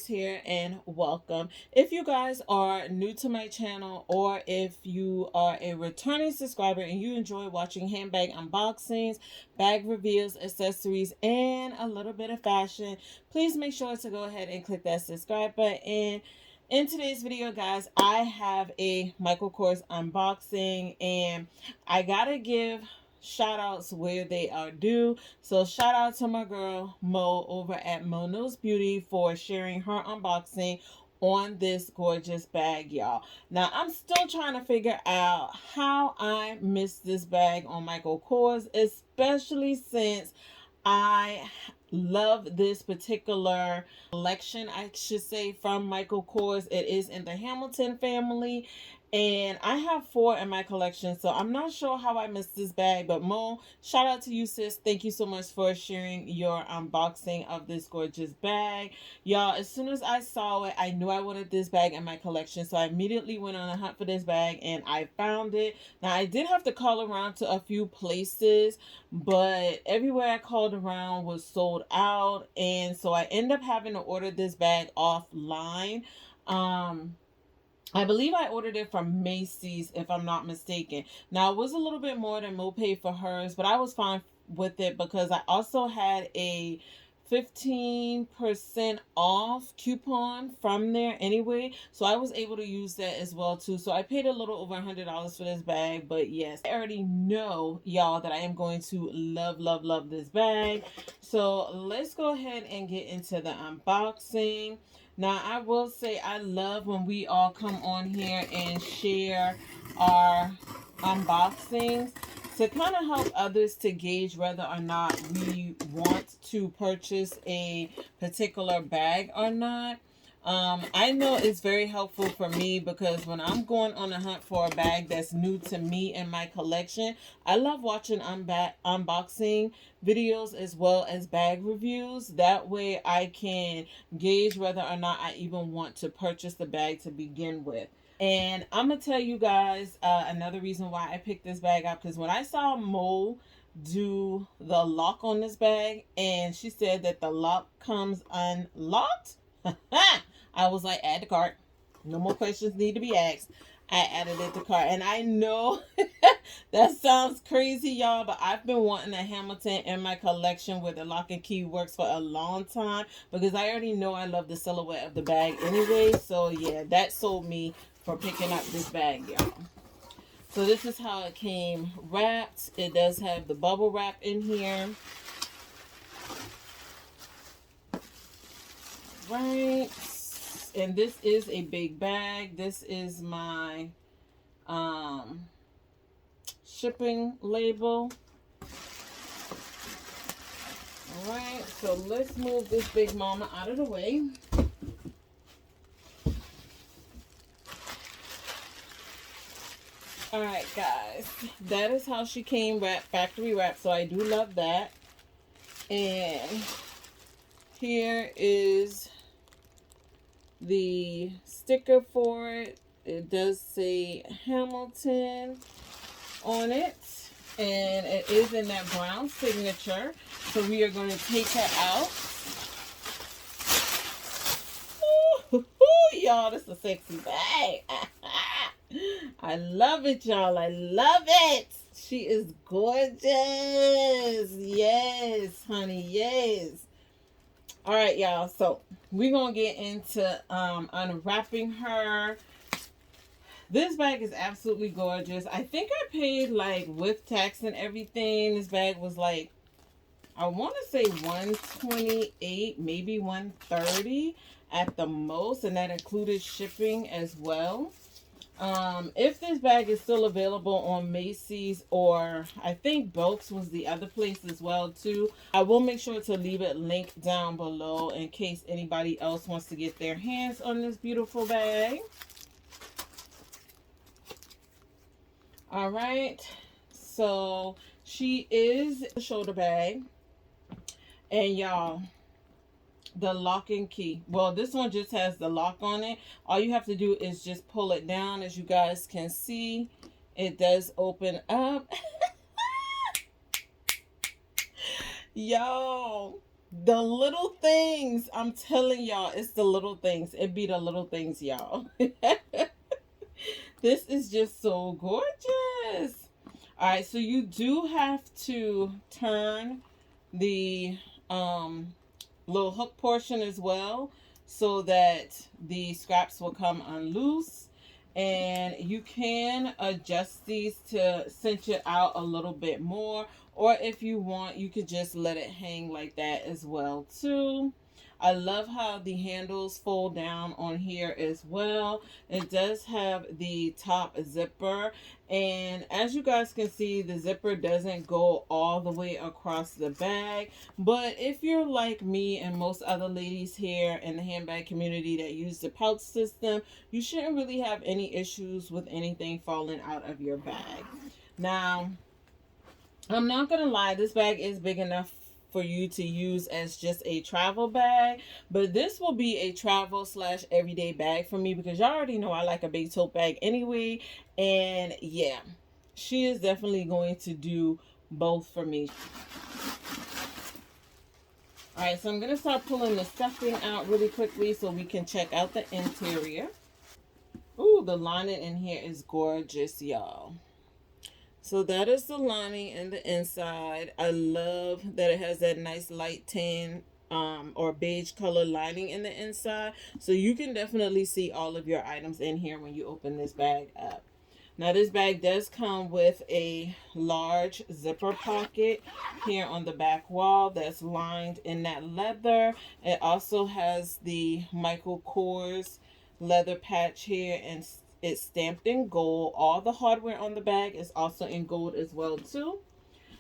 here, and welcome. If you guys are new to my channel, or if you are a returning subscriber and you enjoy watching handbag unboxings, bag reviews, accessories, and a little bit of fashion, please make sure to go ahead and click that subscribe button. In today's video, guys, I have a Michael Kors unboxing, and I gotta give shout outs where they are due. So shout out to my girl Mo over at Mo Knows Beauty for sharing her unboxing on this gorgeous bag, y'all. Now I'm still trying to figure out how I missed this bag on Michael Kors, especially since I love this particular collection, I should say, from Michael Kors. It is in the Hamilton family, and I have 4 in my collection, so I'm not sure how I missed this bag. But Mo, shout out to you, sis. Thank you so much for sharing your unboxing of this gorgeous bag. Y'all, as soon as I saw it, I knew I wanted this bag in my collection, so I immediately went on a hunt for this bag, and I found it. Now, I did have to call around to a few places, but everywhere I called around was sold out, and so I ended up having to order this bag offline. I believe I ordered it from Macy's, if I'm not mistaken. Now, it was a little bit more than Mo paid for hers, but I was fine with it because I also had a 15% off coupon from there anyway, so I was able to use that as well too. So I paid a little over $100 for this bag, but yes, I already know, y'all, that I am going to love this bag. So let's go ahead and get into the unboxing. Now, I will say I love when we all come on here and share our unboxings to kind of help others to gauge whether or not we want to purchase a particular bag or not. I know it's very helpful for me because when I'm going on a hunt for a bag that's new to me in my collection, I love watching unboxing videos as well as bag reviews. That way I can gauge whether or not I even want to purchase the bag to begin with. And I'm going to tell you guys another reason why I picked this bag up, because when I saw Mo do the lock on this bag and she said that the lock comes unlocked, I was like, add to cart. No more questions need to be asked. I added it to cart. And I know that sounds crazy, y'all, but I've been wanting a Hamilton in my collection where the lock and key works for a long time, because I already know I love the silhouette of the bag anyway. So yeah, that sold me for picking up this bag, y'all. So this is how it came wrapped. It does have the bubble wrap in here. Right. And this is a big bag. This is my shipping label. All right, so let's move this big mama out of the way. All right, guys, that is how she came wrapped, factory wrapped, so I do love that. And here is the sticker for it. It does say Hamilton on it, and it is in that brown signature. So we are going to take her out. Ooh, y'all, this is a sexy bag. I love it, y'all. I love it. She is gorgeous. Yes, honey, yes. All right, y'all, so we're going to get into unwrapping her. This bag is absolutely gorgeous. I think I paid, like, with tax and everything, this bag was like, I want to say $128, maybe $130 at the most, and that included shipping as well. If this bag is still available on Macy's, or I think Belk's was the other place as well too, I will make sure to leave it linked down below in case anybody else wants to get their hands on this beautiful bag. All right, so she is a shoulder bag, and y'all, the lock and key, well, this one just has the lock on it. All you have to do is just pull it down. As you guys can see, it does open up. Yo, The little things, I'm telling y'all, it's the little things. It be the little things, y'all. This is just so gorgeous. All right, so you do have to turn the little hook portion as well so that the scraps will come unloose, and you can adjust these to cinch it out a little bit more, or if you want you could just let it hang like that as well too. I love how the handles fold down on here as well. It does have the top zipper, and as you guys can see, the zipper doesn't go all the way across the bag. But if you're like me and most other ladies here in the handbag community that use the pouch system, you shouldn't really have any issues with anything falling out of your bag. Now, I'm not gonna lie, this bag is big enough for you to use as just a travel bag, but this will be a travel slash everyday bag for me because y'all already know I like a big tote bag anyway. And yeah, she is definitely going to do both for me. All right, so I'm gonna start pulling the stuffing out really quickly so we can check out the interior. Ooh, the lining in here is gorgeous, y'all. So that is the lining in the inside. I love that it has that nice light tan or beige color lining in the inside. So you can definitely see all of your items in here when you open this bag up. Now this bag does come with a large zipper pocket here on the back wall that's lined in that leather. It also has the michaelkors leather patch here, and it's stamped in gold. All the hardware on the bag is also in gold as well too.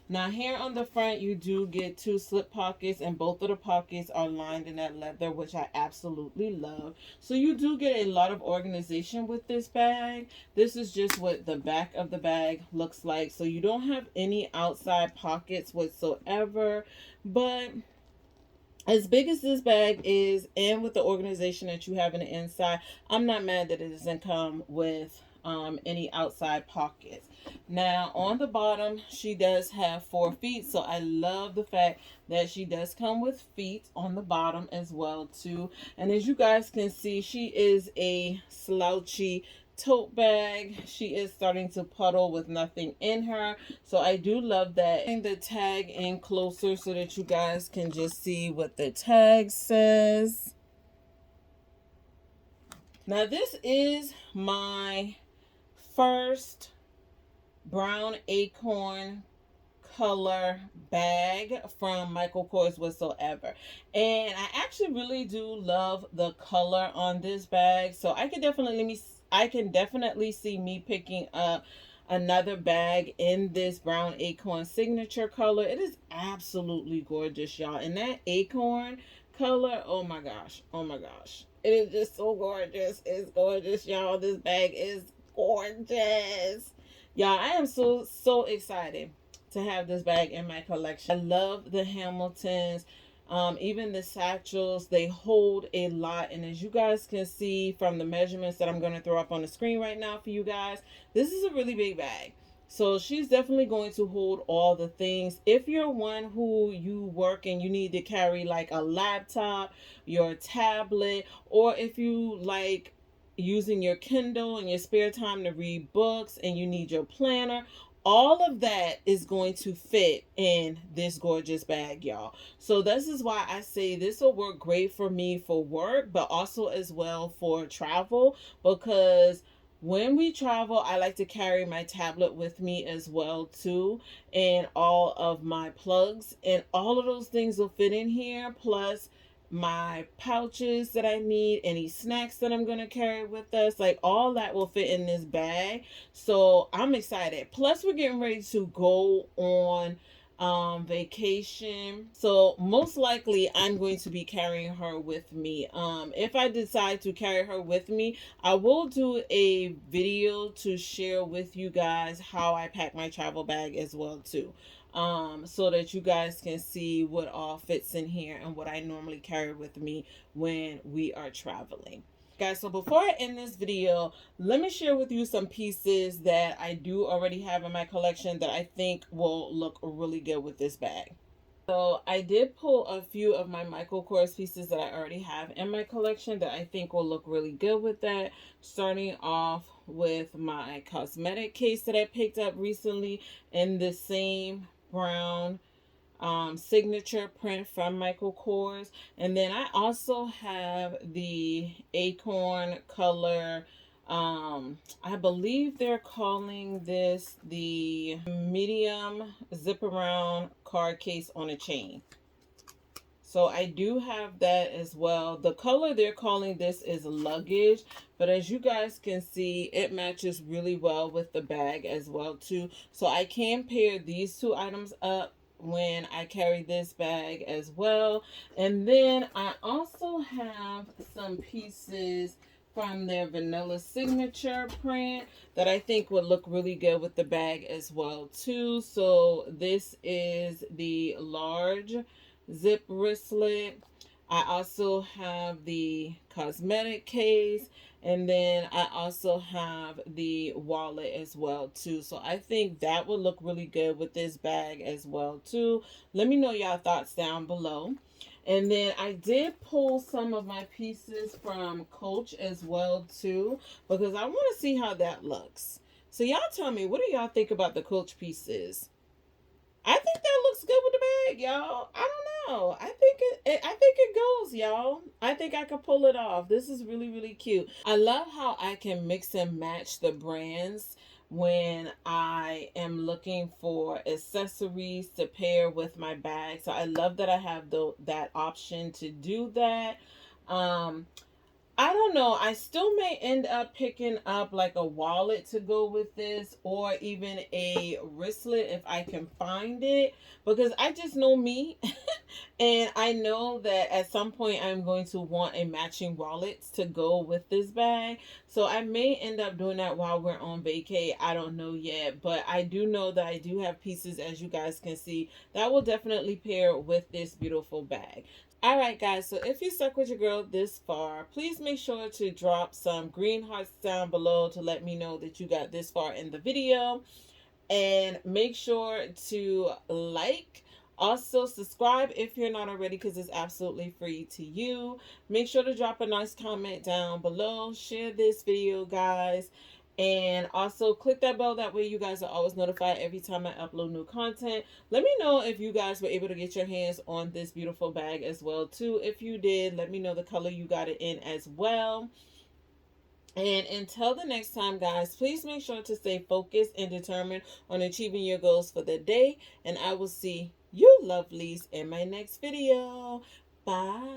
Now here on the front you do get two slip pockets, and both of the pockets are lined in that leather, which I absolutely love. So you do get a lot of organization with this bag. This is just what the back of the bag looks like. So you don't have any outside pockets whatsoever, but as big as this bag is, and with the organization that you have in the inside, I'm not mad that it doesn't come with any outside pockets. Now on the bottom, she does have 4 feet, so I love the fact that she does come with feet on the bottom as well too. And as you guys can see, she is a slouchy tote bag. She is starting to puddle with nothing in her, so I do love that. Bring the tag in closer so that you guys can just see what the tag says. Now this is my first brown acorn color bag from michaelkors whatsoever, and I actually really do love the color on this bag. So I can definitely see me picking up another bag in this brown acorn signature color. It is absolutely gorgeous, y'all, and that acorn color, oh my gosh, oh my gosh, it is just so gorgeous. It's gorgeous, y'all. This bag is gorgeous, y'all. I am so excited to have this bag in my collection. I love the Hamiltons. Even the satchels, they hold a lot, and as you guys can see from the measurements that I'm going to throw up on the screen right now for you guys, this is a really big bag. So she's definitely going to hold all the things. If you're one who you work and you need to carry like a laptop, your tablet, or if you like using your Kindle in your spare time to read books and you need your planner, all of that is going to fit in this gorgeous bag, y'all. So this is why I say this will work great for me for work, but also as well for travel, because when we travel, I like to carry my tablet with me as well too, and all of my plugs, and all of those things will fit in here, plus my pouches that I need, any snacks that I'm going to carry with us, like all that will fit in this bag. So I'm excited. Plus we're getting ready to go on vacation, so most likely I'm going to be carrying her with me. If I decide to carry her with me, I will do a video to share with you guys how I pack my travel bag as well too, so that you guys can see what all fits in here and what I normally carry with me when we are traveling. Guys, so before I end this video, let me share with you some pieces that I do already have in my collection that I think will look really good with this bag. So I did pull a few of my Michael Kors pieces that I already have in my collection that I think will look really good with that. Starting off with my cosmetic case that I picked up recently in the same brown signature print from Michael Kors. And then I also have the acorn color. I believe they're calling this the medium zip around card case on a chain. So I do have that as well. The color they're calling this is luggage, but as you guys can see, it matches really well with the bag as well too. So I can pair these two items up when I carry this bag as well. And then I also have some pieces from their vanilla signature print that I think would look really good with the bag as well too. So this is the large zip wristlet. I also have the cosmetic case, and then I also have the wallet as well too. So I think that would look really good with this bag as well too. Let me know y'all thoughts down below. And then I did pull some of my pieces from Coach as well too, because I want to see how that looks. So y'all tell me, what do y'all think about the Coach pieces? I think that looks good with the bag, y'all. I don't know. I think it goes, y'all. I think I could pull it off. This is really, really cute. I love how I can mix and match the brands when I am looking for accessories to pair with my bag. So I love that I have that option to do that. I don't know. I still may end up picking up like a wallet to go with this, or even a wristlet if I can find it, because I just know me. And I know that at some point I'm going to want a matching wallet to go with this bag. So I may end up doing that while we're on vacay. I don't know yet. But I do know that I do have pieces, as you guys can see, that will definitely pair with this beautiful bag. Alright guys, so if you stuck with your girl this far, please make sure to drop some green hearts down below to let me know that you got this far in the video. And make sure to like. Also, subscribe if you're not already, because it's absolutely free to you. Make sure to drop a nice comment down below. Share this video, guys. And also click that bell. That way you guys are always notified every time I upload new content. Let me know if you guys were able to get your hands on this beautiful bag as well, too. If you did, let me know the color you got it in as well. And until the next time, guys, please make sure to stay focused and determined on achieving your goals for the day. And I will see you lovelies in my next video. Bye.